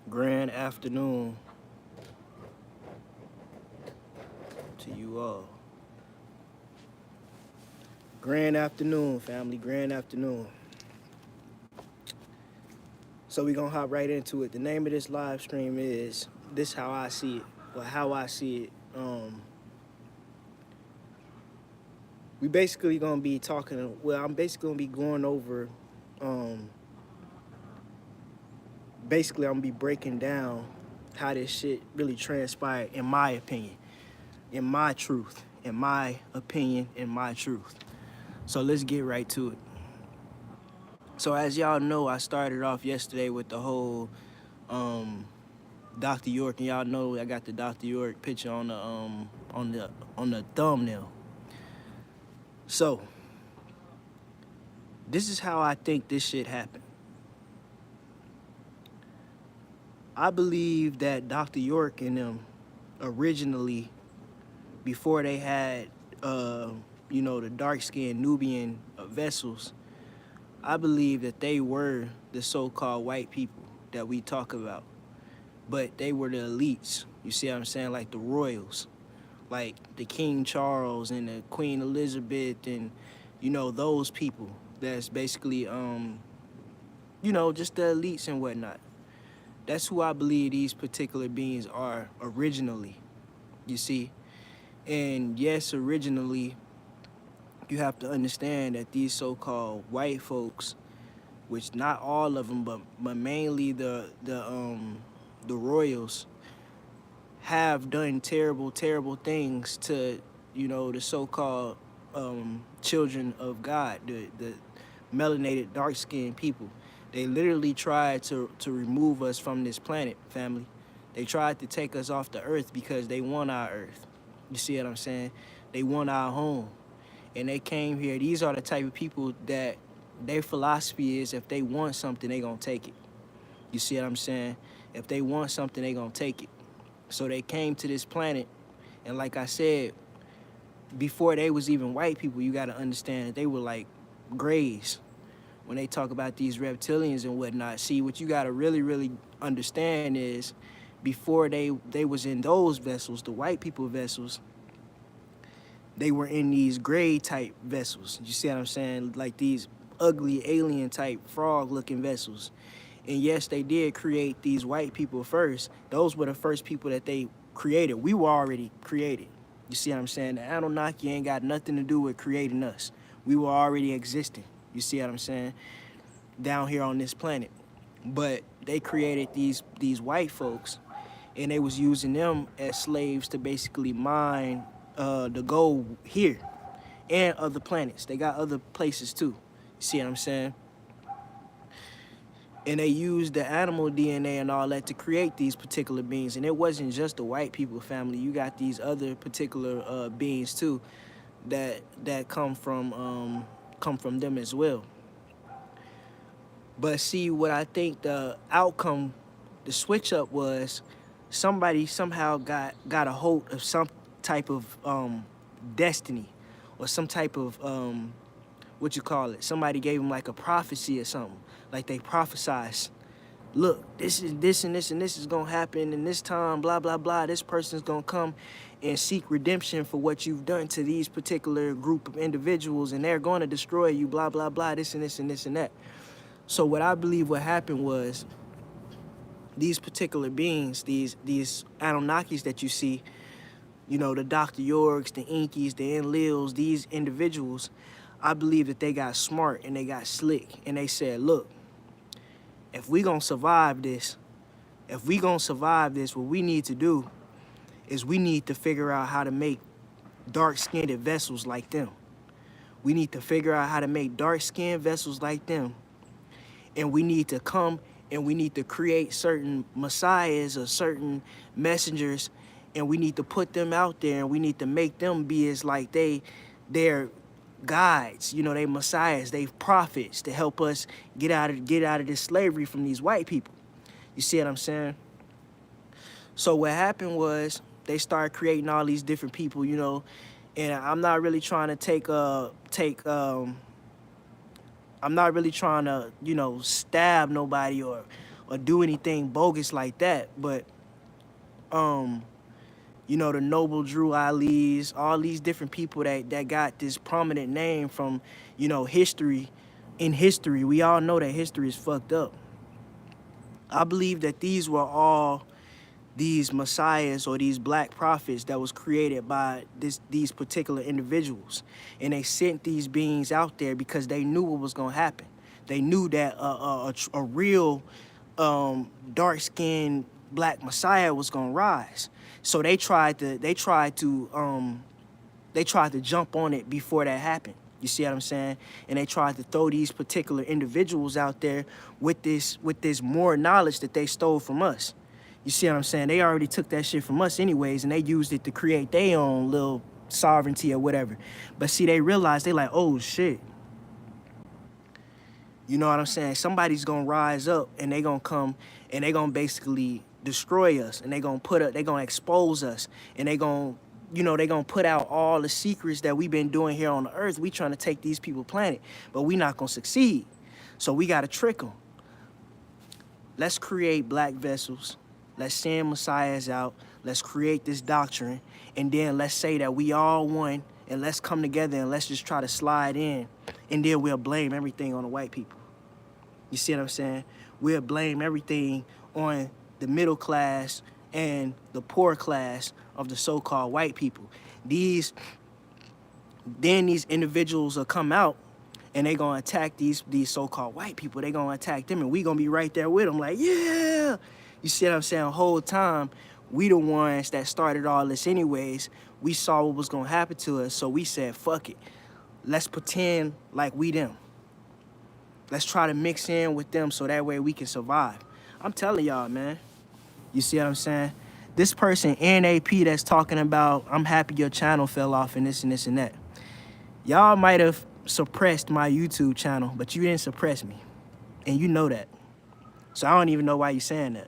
Grand afternoon to you all. Grand afternoon, family. Grand afternoon. So we gonna hop right into it. The name of this live stream is This How I See It, or How I See It. We basically gonna be talking. Well, I'm basically gonna be going over. Um, basically, I'm gonna be breaking down how this shit really transpired, in my opinion, in my truth, in my opinion, in my truth. So let's get right to it. So as y'all know, I started off yesterday with the whole Dr. York, and y'all know I got the Dr. York picture on the thumbnail. So this is how I think this shit happened. I believe that Dr. York and them originally, before they had the dark-skinned Nubian vessels, I believe that they were the so-called white people that we talk about. But they were the elites. You see what I'm saying? Like the royals, like the King Charles and the Queen Elizabeth, and those people. That's basically just the elites and whatnot. That's who I believe these particular beings are originally. You see, and yes, originally, you have to understand that these so-called white folks, which not all of them, but mainly the royals, have done terrible, terrible things to, the so-called children of God, the melanated, dark-skinned people. They literally tried to remove us from this planet, family. They tried to take us off the earth because they want our earth. You see what I'm saying? They want our home. And they came here. These are the type of people that their philosophy is, if they want something, they gonna take it. You see what I'm saying? If they want something, they gonna take it. So they came to this planet, and like I said, before they was even white people, you gotta understand that they were like grays. When they talk about these reptilians and whatnot, see, what you gotta really, really understand is, before they was in those vessels, the white people vessels, they were in these gray type vessels. You see what I'm saying? Like these ugly alien type frog looking vessels. And yes, they did create these white people first. Those were the first people that they created. We were already created. You see what I'm saying? The Anunnaki ain't got nothing to do with creating us. We were already existing. You see what I'm saying? Down here on this planet. But they created these white folks, and they was using them as slaves to basically mine the gold here and other planets. They got other places too. You see what I'm saying? And they used the animal DNA and all that to create these particular beings. And it wasn't just the white people family. You got these other particular beings too that come from them as well. But see, what I think the outcome, the switch up was, somebody somehow got a hold of some type of destiny, or some type of what you call it. Somebody gave them like a prophecy or something. Like they prophesized, look, this is this and this and this is gonna happen in this time, blah blah blah. This person's gonna come and seek redemption for what you've done to these particular group of individuals, and they're gonna destroy you, blah blah blah, this and this and this and that. So what I believe what happened was, these particular beings, these Anunnakis that you see, the Dr. Yorks, the Inkies, the Enlils, these individuals, I believe that they got smart and they got slick, and they said, look, if we gonna survive this, what we need to do is we need to figure out how to make dark-skinned vessels like them. We need to figure out how to make dark-skinned vessels like them, and we need to come and we need to create certain messiahs or certain messengers, and we need to put them out there, and we need to make them be as like they're guides, they messiahs, they prophets, to help us get out of this slavery from these white people. You see what I'm saying? So what happened was, they started creating all these different people, and I'm not really trying to I'm not really trying to, stab nobody or or do anything bogus like that. But you know, the Noble Drew Ali's, all these different people that got this prominent name from, you know, history. In history, we all know that history is fucked up. I believe that these were all these messiahs or these black prophets that was created by these particular individuals, and they sent these beings out there because they knew what was going to happen. They knew that a real dark-skinned black messiah was going to rise. So they tried to jump on it before that happened. You see what I'm saying? And they tried to throw these particular individuals out there with this more knowledge that they stole from us. You see what I'm saying? They already took that shit from us anyways, and they used it to create their own little sovereignty or whatever. But see, they realized, they like, oh shit. You know what I'm saying? Somebody's gonna rise up, and they gonna come, and they gonna basically destroy us, and they gonna expose us, and they gonna put out all the secrets that we've been doing here on the earth. We trying to take these people planet, but we not gonna succeed. So we gotta trick them. Let's create black vessels. Let's send messiahs out. Let's create this doctrine. And then let's say that we all one, and let's come together and let's just try to slide in. And then we'll blame everything on the white people. You see what I'm saying? We'll blame everything on the middle class and the poor class of the so-called white people. Then these individuals will come out, and they gonna attack these so-called white people. They gonna attack them, and we gonna be right there with them like, yeah. You see what I'm saying? The whole time, we the ones that started all this anyways. We saw what was gonna happen to us, so we said, fuck it. Let's pretend like we them. Let's try to mix in with them so that way we can survive. I'm telling y'all, man. You see what I'm saying? This person, NAP, that's talking about, I'm happy your channel fell off and this and this and that. Y'all might have suppressed my YouTube channel, but you didn't suppress me. And you know that. So I don't even know why you're saying that.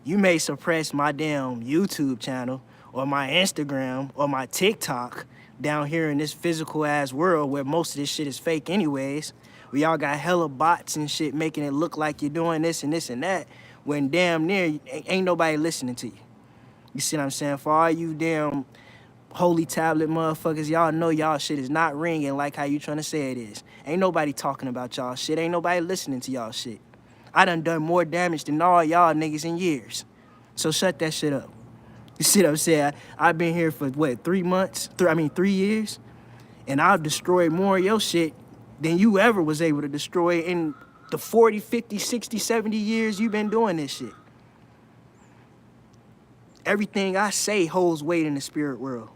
You may suppress my damn YouTube channel or my Instagram or my TikTok down here in this physical ass world where most of this shit is fake anyways. We all got hella bots and shit making it look like you're doing this and this and that when damn near ain't nobody listening to you. You see what I'm saying? For all you damn holy tablet motherfuckers, y'all know y'all shit is not ringing like how you trying to say it is. Ain't nobody talking about y'all shit. Ain't nobody listening to y'all shit. I done more damage than all y'all niggas in years. So shut that shit up. You see what I'm saying? I've been here for, what, 3 months? 3 years? And I've destroyed more of your shit than you ever was able to destroy in the 40, 50, 60, 70 years you've been doing this shit. Everything I say holds weight in the spirit world.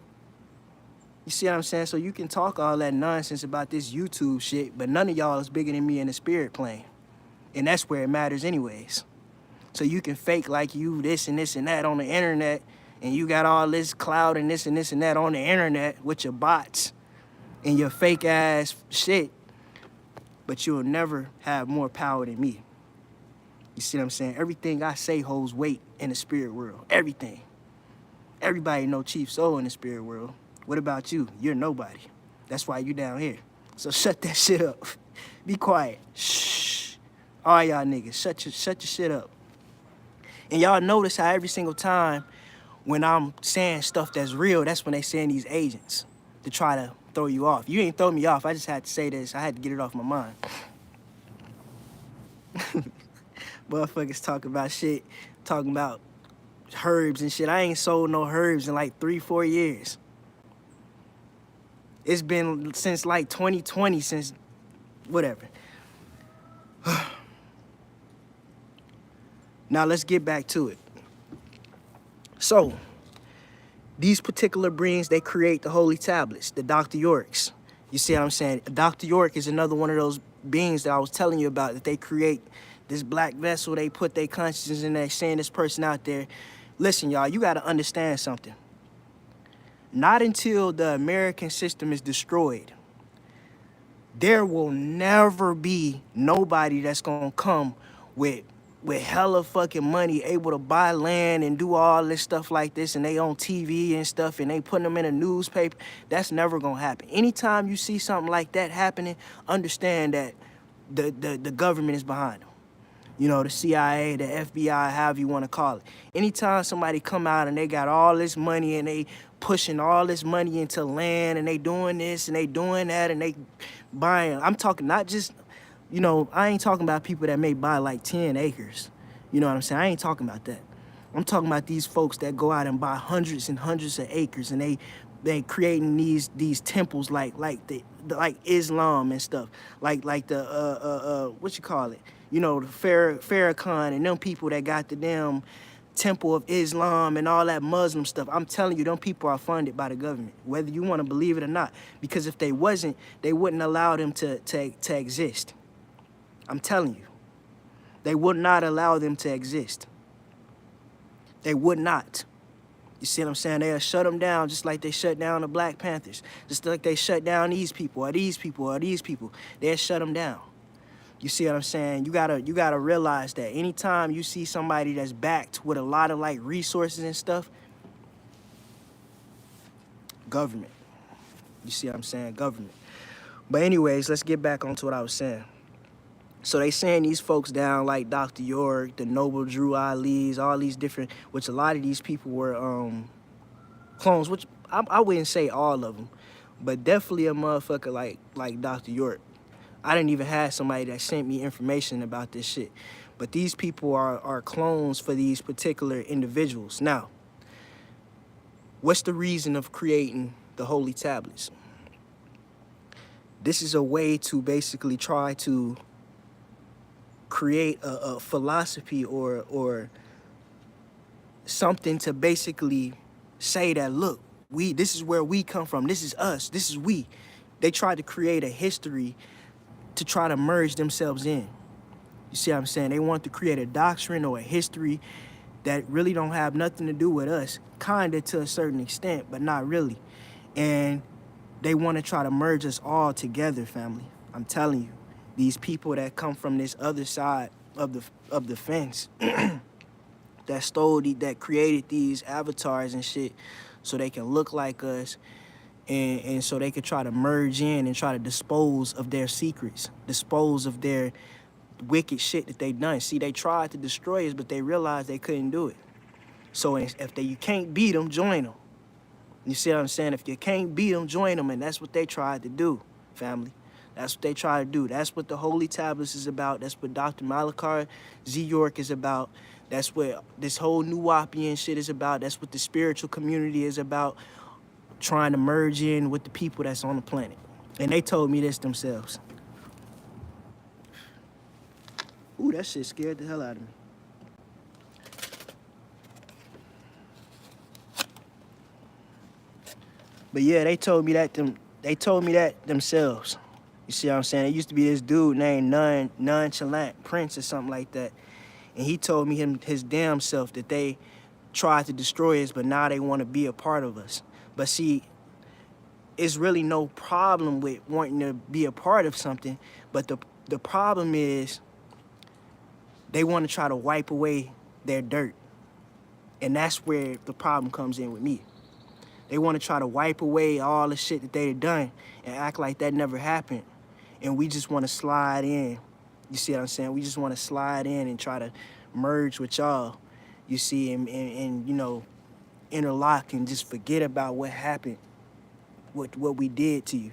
You see what I'm saying? So you can talk all that nonsense about this YouTube shit, but none of y'all is bigger than me in the spirit plane. And that's where it matters anyways. So you can fake like you this and this and that on the internet, and you got all this cloud and this and this and that on the internet with your bots and your fake ass shit, but you'll never have more power than me. You see what I'm saying? Everything I say holds weight in the spirit world. Everything. Everybody know Chief Soul in the spirit world. What about you? You're nobody. That's why you down here. So shut that shit up. Be quiet. Shh. All y'all niggas, shut your shit up. And y'all notice how every single time when I'm saying stuff that's real, that's when they send these agents to try to throw you off. You ain't throw me off. I just had to say this. I had to get it off my mind. Motherfuckers talking about shit, talking about herbs and shit. I ain't sold no herbs in like 3-4 years. It's been since like 2020, since whatever. Now let's get back to it. So, these particular beings, they create the holy tablets, the Dr. Yorks. You see what I'm saying? Dr. York is another one of those beings that I was telling you about, that they create this black vessel, they put their consciousness in there, send this person out there. Listen, y'all, you got to understand something. Not until the American system is destroyed, there will never be nobody that's going to come with hella fucking money, able to buy land and do all this stuff like this, and they on TV and stuff, and they putting them in a newspaper. That's never going to happen. Anytime you see something like that happening, understand that the government is behind them. You know, the CIA, the FBI, however you want to call it. Anytime somebody come out and they got all this money and they pushing all this money into land and they doing this and they doing that and they buying, I'm talking not just, you know, I ain't talking about people that may buy like 10 acres. You know what I'm saying? I ain't talking about that. I'm talking about these folks that go out and buy hundreds and hundreds of acres and they creating these temples like like Islam and stuff, like the what you call it, you know, the Farrakhan and them people that got the damn Temple of Islam and all that Muslim stuff. I'm telling you, them people are funded by the government, whether you want to believe it or not. Because if they wasn't, they wouldn't allow them to exist. I'm telling you, they would not allow them to exist. They would not. You see what I'm saying? They'll shut them down just like they shut down the Black Panthers. Just like they shut down these people or these people or these people. They'll shut them down. You see what I'm saying? You gotta realize that anytime you see somebody that's backed with a lot of like resources and stuff, government. You see what I'm saying? Government. But anyways, let's get back onto what I was saying. So they saying these folks down like Dr. York, the Noble Drew Ali's, all these different, which a lot of these people were clones, which I wouldn't say all of them, but definitely a motherfucker like Dr. York. I didn't even have somebody that sent me information about this shit. But these people are clones for these particular individuals. Now, what's the reason of creating the Holy Tablets? This is a way to basically try to create a philosophy or something to basically say that, look, this is where we come from. This is us. This is we. They tried to create a history to try to merge themselves in. You see what I'm saying? They want to create a doctrine or a history that really don't have nothing to do with us, kind of to a certain extent, but not really. And they want to try to merge us all together, family. I'm telling you, these people that come from this other side of the fence that created these avatars and shit so they can look like us, and so they could try to merge in and try to dispose of their secrets, dispose of their wicked shit that they done. See, they tried to destroy us, but they realized they couldn't do it. So if you can't beat them, join them. You see what I'm saying? If you can't beat them, join them, and that's what they tried to do, family. That's what they tried to do. That's what the Holy Tablets is about. That's what Dr. Malachi Z. York is about. That's what this whole Nuwapian shit is about. That's what the spiritual community is about, trying to merge in with the people that's on the planet. And they told me this themselves. Ooh, that shit scared the hell out of me. But yeah, they told me that themselves. You see what I'm saying? There used to be this dude named Nonchalant Prince or something like that. And he told me his damn self that they tried to destroy us, but now they want to be a part of us. But see, it's really no problem with wanting to be a part of something, but the problem is they want to try to wipe away their dirt. And that's where the problem comes in with me. They want to try to wipe away all the shit that they've done and act like that never happened. And we just want to slide in. You see what I'm saying? We just want to slide in and try to merge with y'all, you see, and you know, interlock and just forget about what happened, what we did to you.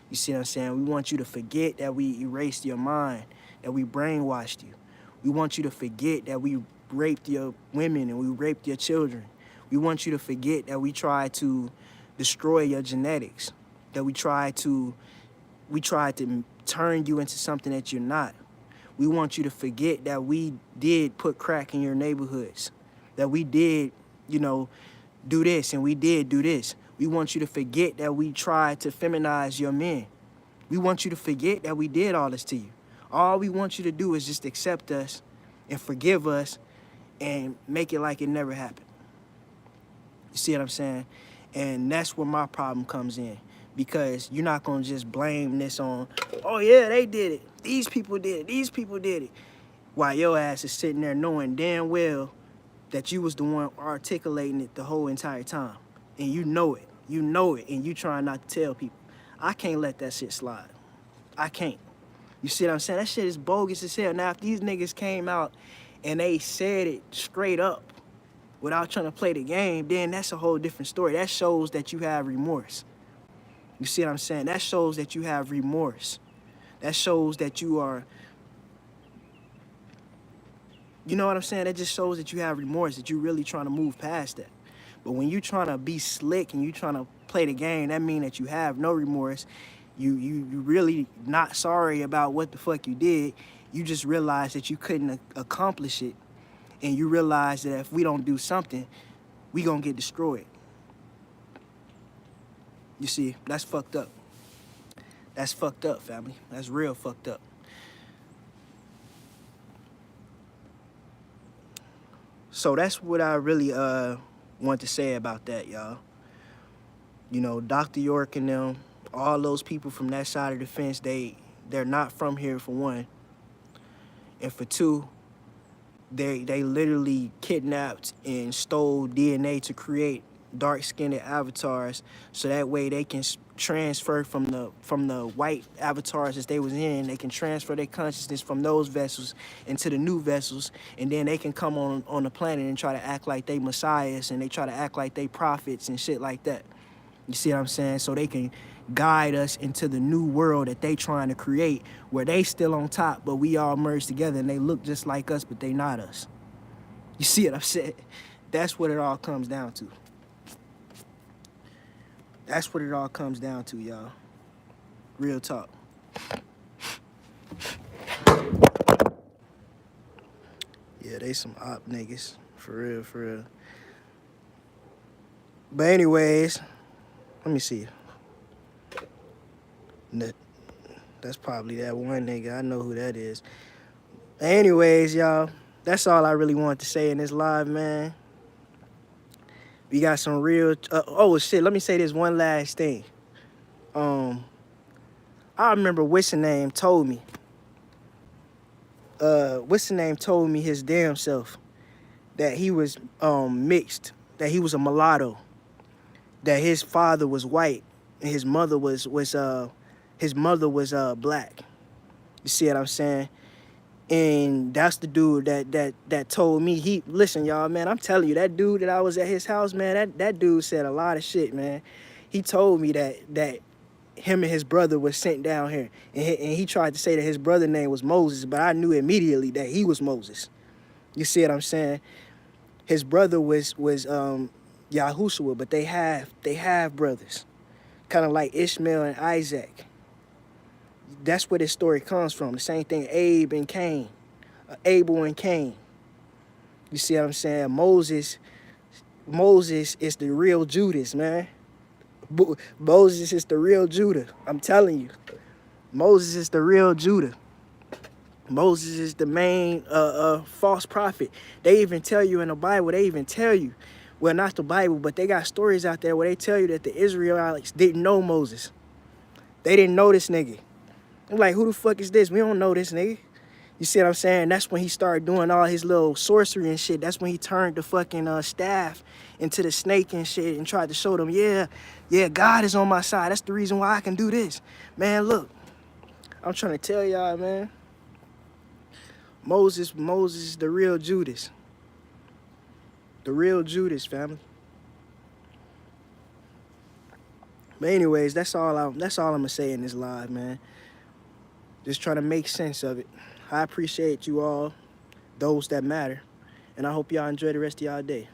You see what I'm saying? We want you to forget that we erased your mind, that we brainwashed you. We want you to forget that we raped your women and we raped your children. We want you to forget that we tried to destroy your genetics, that we tried to turn you into something that you're not. We want you to forget that we did put crack in your neighborhoods, that we did, you know, do this and we did do this. We want you to forget that we tried to feminize your men. We want you to forget that we did all this to you. All we want you to do is just accept us and forgive us and make it like it never happened. You see what I'm saying? And that's where my problem comes in, because you're not going to just blame this on, oh yeah, they did it. These people did it. These people did it. While your ass is sitting there knowing damn well that you was the one articulating it the whole entire time. And you know it. And you trying not to tell people. I can't let that shit slide. I can't. You see what I'm saying? That shit is bogus as hell. Now, if these niggas came out and they said it straight up without trying to play the game, then that's a whole different story. That shows that you have remorse. You see what I'm saying? That shows that you have remorse. That shows that you are, you know what I'm saying? That just shows that you have remorse, that you're really trying to move past that. But when you trying to be slick and you trying to play the game, that means that you have no remorse. You really not sorry about what the fuck you did. You just realize that you couldn't accomplish it. And you realize that if we don't do something, we gonna get destroyed. You see, that's fucked up. That's fucked up, family. That's real fucked up. So that's what I really want to say about that, y'all. You know, Dr. York and them, all those people from that side of the fence, they're not from here, for one. And for two, they literally kidnapped and stole DNA to create dark-skinned avatars, so that way they can transfer from the white avatars that they was in. They can transfer their consciousness from those vessels into the new vessels, and then they can come on the planet and try to act like they messiahs, and they try to act like they prophets and shit like that. You see what I'm saying? So they can guide us into the new world that they trying to create, where they still on top, but we all merged together and they look just like us, but they not us. You see what I'm saying? That's what it all comes down to. That's what it all comes down to, y'all. Real talk. Yeah, they some op niggas. For real, for real. But anyways, let me see. That's probably that one nigga. I know who that is. Anyways, y'all, that's all I really wanted to say in this live, man. We got some real... oh, shit, let me say this one last thing. I remember what's the name told me. What's the name told me his damn self that he was mixed, that he was a mulatto, that his father was white and his mother was black. You see what I'm saying? And that's the dude that told me. Listen, y'all, man, I'm telling you, that dude that I was at his house, man, that dude said a lot of shit, man. He told me that him and his brother was sent down here, and he tried to say that his brother's name was Moses, but I knew immediately that he was Moses. You see what I'm saying? His brother was Yahushua, but they have brothers, kind of like Ishmael and Isaac. That's where this story comes from. The same thing, Abel and Cain. You see what I'm saying? Moses is the real Judas, man. Moses is the real Judah. I'm telling you. Moses is the real Judah. Moses is the main false prophet. They even tell you in the Bible, well, not the Bible, but they got stories out there where they tell you that the Israelites didn't know Moses. They didn't know this nigga. I'm like, who the fuck is this? We don't know this nigga. You see what I'm saying? That's when he started doing all his little sorcery and shit. That's when he turned the fucking staff into the snake and shit and tried to show them, yeah, God is on my side. That's the reason why I can do this. Man, look, I'm trying to tell y'all, man. Moses is the real Judas. The real Judas, family. But anyways, that's all I'm gonna say in this live, man. Just trying to make sense of it. I appreciate you all, those that matter, and I hope y'all enjoy the rest of y'all day.